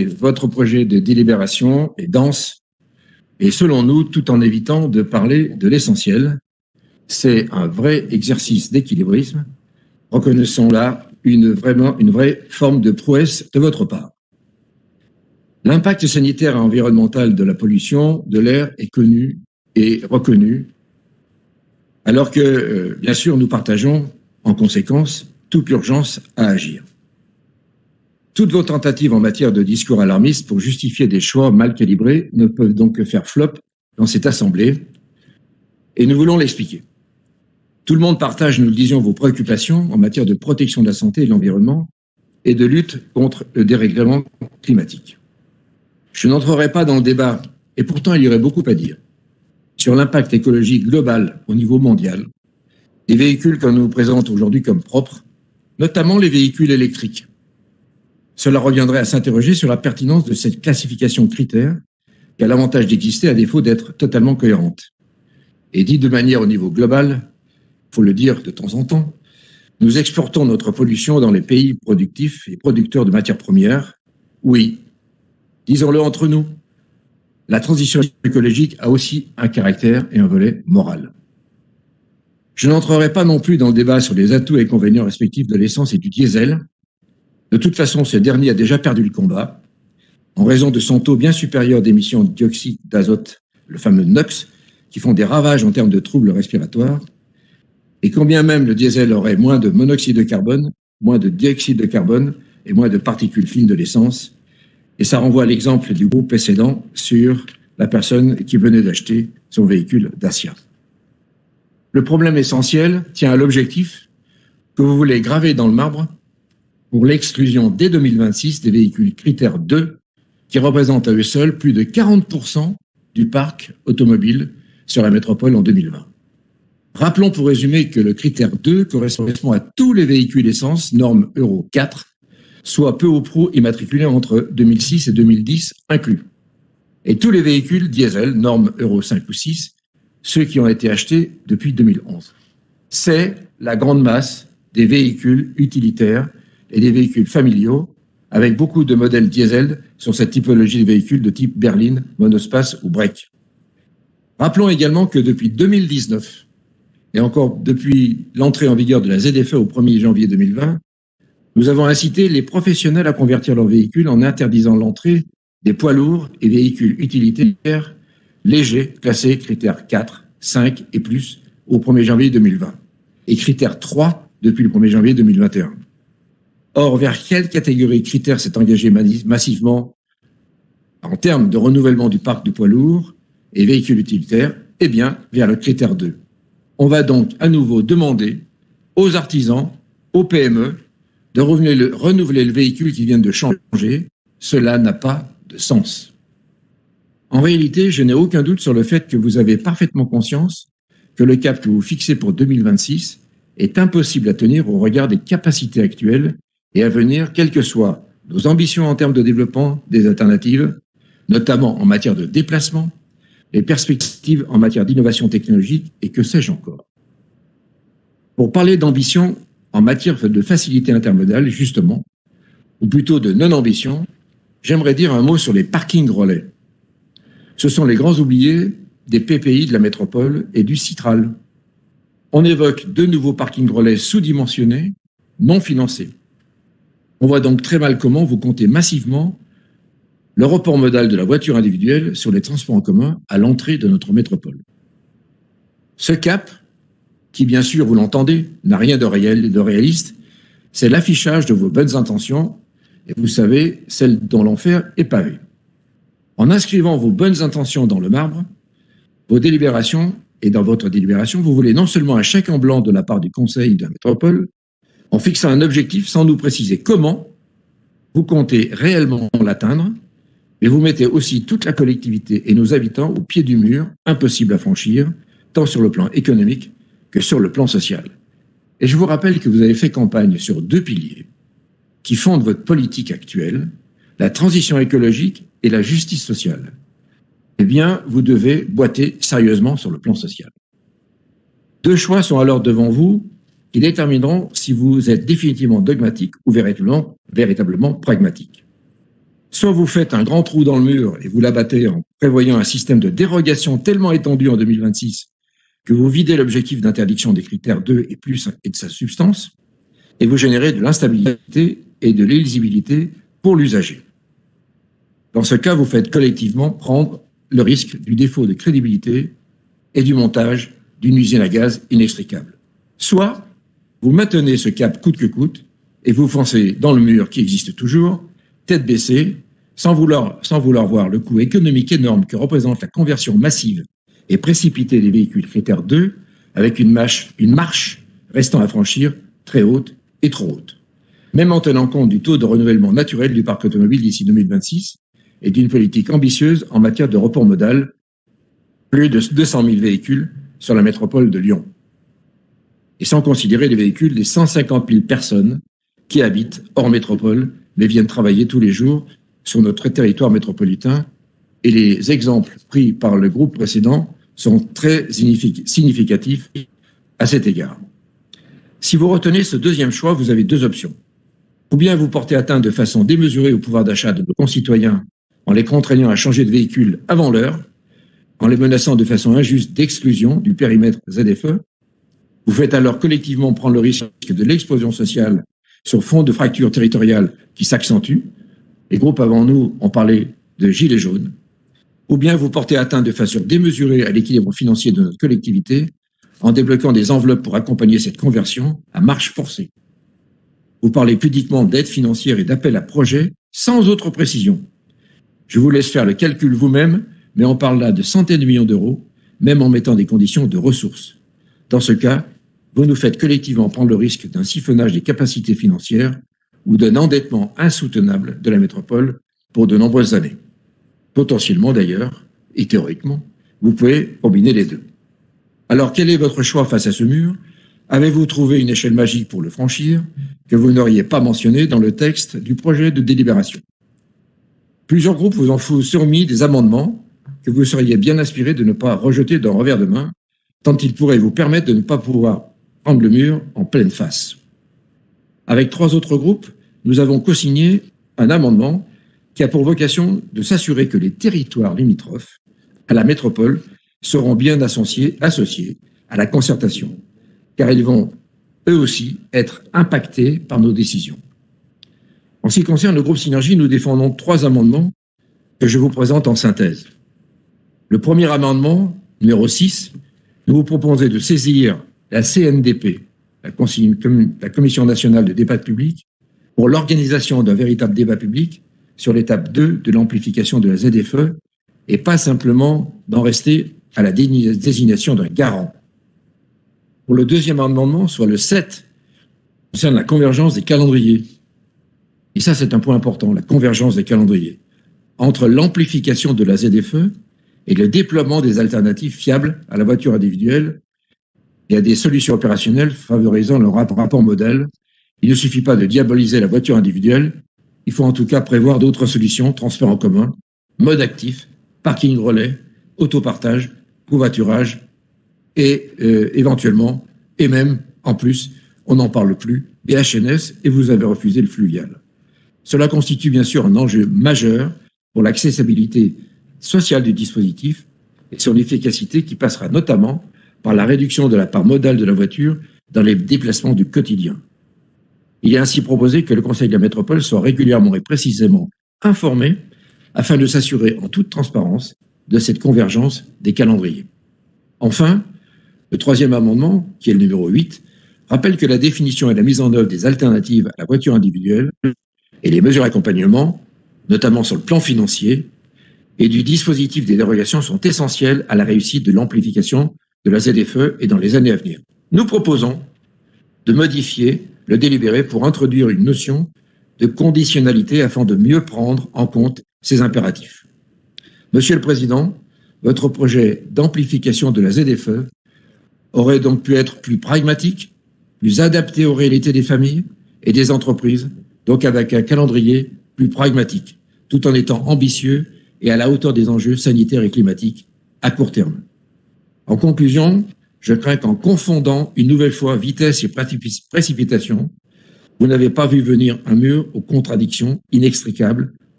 votre projet de délibération est dense et selon nous, tout en évitant de parler de l'essentiel. C'est un vrai exercice d'équilibrisme. Reconnaissons là une vraie forme de prouesse de votre part. L'impact sanitaire et environnemental de la pollution de l'air est connu et reconnu, alors que, bien sûr, nous partageons en conséquence toute l'urgence à agir. Toutes vos tentatives en matière de discours alarmistes pour justifier des choix mal calibrés ne peuvent donc que faire flop dans cette Assemblée, et nous voulons l'expliquer. Tout le monde partage, nous le disions, vos préoccupations en matière de protection de la santé et de l'environnement et de lutte contre le dérèglement climatique. Je n'entrerai pas dans le débat, et pourtant il y aurait beaucoup à dire, sur l'impact écologique global au niveau mondial des véhicules qu'on nous présente aujourd'hui comme propres, notamment les véhicules électriques. Cela reviendrait à s'interroger sur la pertinence de cette classification de critères qui a l'avantage d'exister à défaut d'être totalement cohérente. Et dit de manière au niveau global, il faut le dire de temps en temps, nous exportons notre pollution dans les pays productifs et producteurs de matières premières. Oui, disons-le entre nous, la transition écologique a aussi un caractère et un volet moral. Je n'entrerai pas non plus dans le débat sur les atouts et inconvénients respectifs de l'essence et du diesel. De toute façon, ce dernier a déjà perdu le combat en raison de son taux bien supérieur d'émissions de dioxyde d'azote, le fameux NOx, qui font des ravages en termes de troubles respiratoires. Et quand bien même le diesel aurait moins de monoxyde de carbone, moins de dioxyde de carbone et moins de particules fines de l'essence. Et ça renvoie à l'exemple du groupe précédent sur la personne qui venait d'acheter son véhicule Dacia. Le problème essentiel tient à l'objectif que vous voulez graver dans le marbre pour l'exclusion dès 2026 des véhicules critère 2 qui représentent à eux seuls plus de 40% du parc automobile sur la métropole en 2020. Rappelons pour résumer que le critère 2 correspond à tous les véhicules essence norme Euro 4, soit peu ou prou immatriculés entre 2006 et 2010 inclus. Et tous les véhicules diesel norme Euro 5 ou 6, ceux qui ont été achetés depuis 2011. C'est la grande masse des véhicules utilitaires et des véhicules familiaux, avec beaucoup de modèles diesel sur cette typologie de véhicules de type berline, monospace ou break. Rappelons également que depuis 2019, et encore depuis l'entrée en vigueur de la ZFE au 1er janvier 2020, nous avons incité les professionnels à convertir leurs véhicules en interdisant l'entrée des poids lourds et véhicules utilitaires légers classés critères 4, 5 et plus au 1er janvier 2020 et critère 3 depuis le 1er janvier 2021. Or, vers quelle catégorie de critères s'est engagé massivement en termes de renouvellement du parc de poids lourds et véhicules utilitaires? Eh bien, vers le critère 2. On va donc à nouveau demander aux artisans, aux PME, de renouveler le véhicule qui vient de changer. Cela n'a pas de sens. En réalité, je n'ai aucun doute sur le fait que vous avez parfaitement conscience que le cap que vous fixez pour 2026 est impossible à tenir au regard des capacités actuelles et à venir, quelles que soient nos ambitions en termes de développement des alternatives, notamment en matière de déplacement, les perspectives en matière d'innovation technologique et que sais-je encore. Pour parler d'ambition en matière de facilité intermodale, justement, ou plutôt de non-ambition, j'aimerais dire un mot sur les parkings relais. Ce sont les grands oubliés des PPI de la métropole et du Citral. On évoque de nouveaux parkings relais sous-dimensionnés, non financés. On voit donc très mal comment vous comptez massivement le report modal de la voiture individuelle sur les transports en commun à l'entrée de notre métropole. Ce cap, qui bien sûr, vous l'entendez, n'a rien de réaliste, c'est l'affichage de vos bonnes intentions, et vous savez, celle dont l'enfer est pavé. En inscrivant vos bonnes intentions dans le marbre, vos délibérations, et dans votre délibération, vous voulez non seulement un chèque en blanc de la part du Conseil de la métropole, en fixant un objectif sans nous préciser comment, vous comptez réellement l'atteindre, mais vous mettez aussi toute la collectivité et nos habitants au pied du mur, impossible à franchir, tant sur le plan économique que sur le plan social. Et je vous rappelle que vous avez fait campagne sur 2 piliers qui fondent votre politique actuelle, la transition écologique et la justice sociale. Eh bien, vous devez boiter sérieusement sur le plan social. 2 choix sont alors devant vous qui détermineront si vous êtes définitivement dogmatique ou véritablement pragmatique. Soit vous faites un grand trou dans le mur et vous l'abattez en prévoyant un système de dérogation tellement étendu en 2026 que vous videz l'objectif d'interdiction des critères 2 et plus et de sa substance, et vous générez de l'instabilité et de l'illisibilité pour l'usager. Dans ce cas, vous faites collectivement prendre le risque du défaut de crédibilité et du montage d'une usine à gaz inextricable. Soit vous maintenez ce cap coûte que coûte et vous foncez dans le mur qui existe toujours, tête baissée, sans vouloir voir le coût économique énorme que représente la conversion massive et précipitée des véhicules critères 2 avec une marche restant à franchir très haute et trop haute. Même en tenant compte du taux de renouvellement naturel du parc automobile d'ici 2026 et d'une politique ambitieuse en matière de report modal, plus de 200 000 véhicules sur la métropole de Lyon. Et sans considérer les véhicules des 150 000 personnes qui habitent hors métropole mais viennent travailler tous les jours sur notre territoire métropolitain. Et les exemples pris par le groupe précédent sont très significatifs à cet égard. Si vous retenez ce deuxième choix, vous avez deux options. Ou bien vous portez atteinte de façon démesurée au pouvoir d'achat de nos concitoyens en les contraignant à changer de véhicule avant l'heure, en les menaçant de façon injuste d'exclusion du périmètre ZFE. Vous faites alors collectivement prendre le risque de l'explosion sociale sur fond de fractures territoriales qui s'accentuent. Les groupes avant nous ont parlé de gilets jaunes. Ou bien vous portez atteinte de façon démesurée à l'équilibre financier de notre collectivité en débloquant des enveloppes pour accompagner cette conversion à marche forcée. Vous parlez pudiquement d'aide financière et d'appel à projet sans autre précision. Je vous laisse faire le calcul vous-même, mais on parle là de centaines de millions d'euros, même en mettant des conditions de ressources. Dans ce cas, vous nous faites collectivement prendre le risque d'un siphonnage des capacités financières ou d'un endettement insoutenable de la métropole pour de nombreuses années. Potentiellement d'ailleurs, et théoriquement, vous pouvez combiner les deux. Alors quel est votre choix face à ce mur? Avez-vous trouvé une échelle magique pour le franchir que vous n'auriez pas mentionné dans le texte du projet de délibération? Plusieurs groupes vous ont soumis des amendements que vous seriez bien inspiré de ne pas rejeter d'un revers de main, tant ils pourraient vous permettre de ne pas pouvoir prendre le mur en pleine face. Avec 3 autres groupes, nous avons co-signé un amendement qui a pour vocation de s'assurer que les territoires limitrophes à la métropole seront bien associés à la concertation, car ils vont eux aussi être impactés par nos décisions. En ce qui concerne le groupe Synergie, nous défendons 3 amendements que je vous présente en synthèse. Le premier amendement, numéro 6, nous vous proposons de saisir la CNDP, la Commission nationale de débat public, pour l'organisation d'un véritable débat public sur l'étape 2 de l'amplification de la ZFE et pas simplement d'en rester à la désignation d'un garant. Pour le deuxième amendement, soit le 7, concerne la convergence des calendriers. Et ça, c'est un point important, la convergence des calendriers entre l'amplification de la ZFE et le déploiement des alternatives fiables à la voiture individuelle et à des solutions opérationnelles favorisant le rapport modèle. Il ne suffit pas de diaboliser la voiture individuelle, il faut en tout cas prévoir d'autres solutions, transport en commun, mode actif, parking relais, autopartage, covoiturage et éventuellement, et même en plus, on n'en parle plus, HNS, et vous avez refusé le fluvial. Cela constitue bien sûr un enjeu majeur pour l'accessibilité sociale du dispositif et son efficacité qui passera notamment par la réduction de la part modale de la voiture dans les déplacements du quotidien. Il est ainsi proposé que le Conseil de la métropole soit régulièrement et précisément informé afin de s'assurer en toute transparence de cette convergence des calendriers. Enfin, le troisième amendement, qui est le numéro 8, rappelle que la définition et la mise en œuvre des alternatives à la voiture individuelle et les mesures d'accompagnement, notamment sur le plan financier, et du dispositif des dérogations sont essentielles à la réussite de l'amplification de la ZFE et dans les années à venir. Nous proposons de modifier le délibéré pour introduire une notion de conditionnalité afin de mieux prendre en compte ces impératifs. Monsieur le Président, votre projet d'amplification de la ZFE aurait donc pu être plus pragmatique, plus adapté aux réalités des familles et des entreprises, donc avec un calendrier plus pragmatique, tout en étant ambitieux et à la hauteur des enjeux sanitaires et climatiques à court terme. En conclusion, je crains qu'en confondant une nouvelle fois vitesse et précipitation, vous n'avez pas vu venir un mur aux contradictions inextricables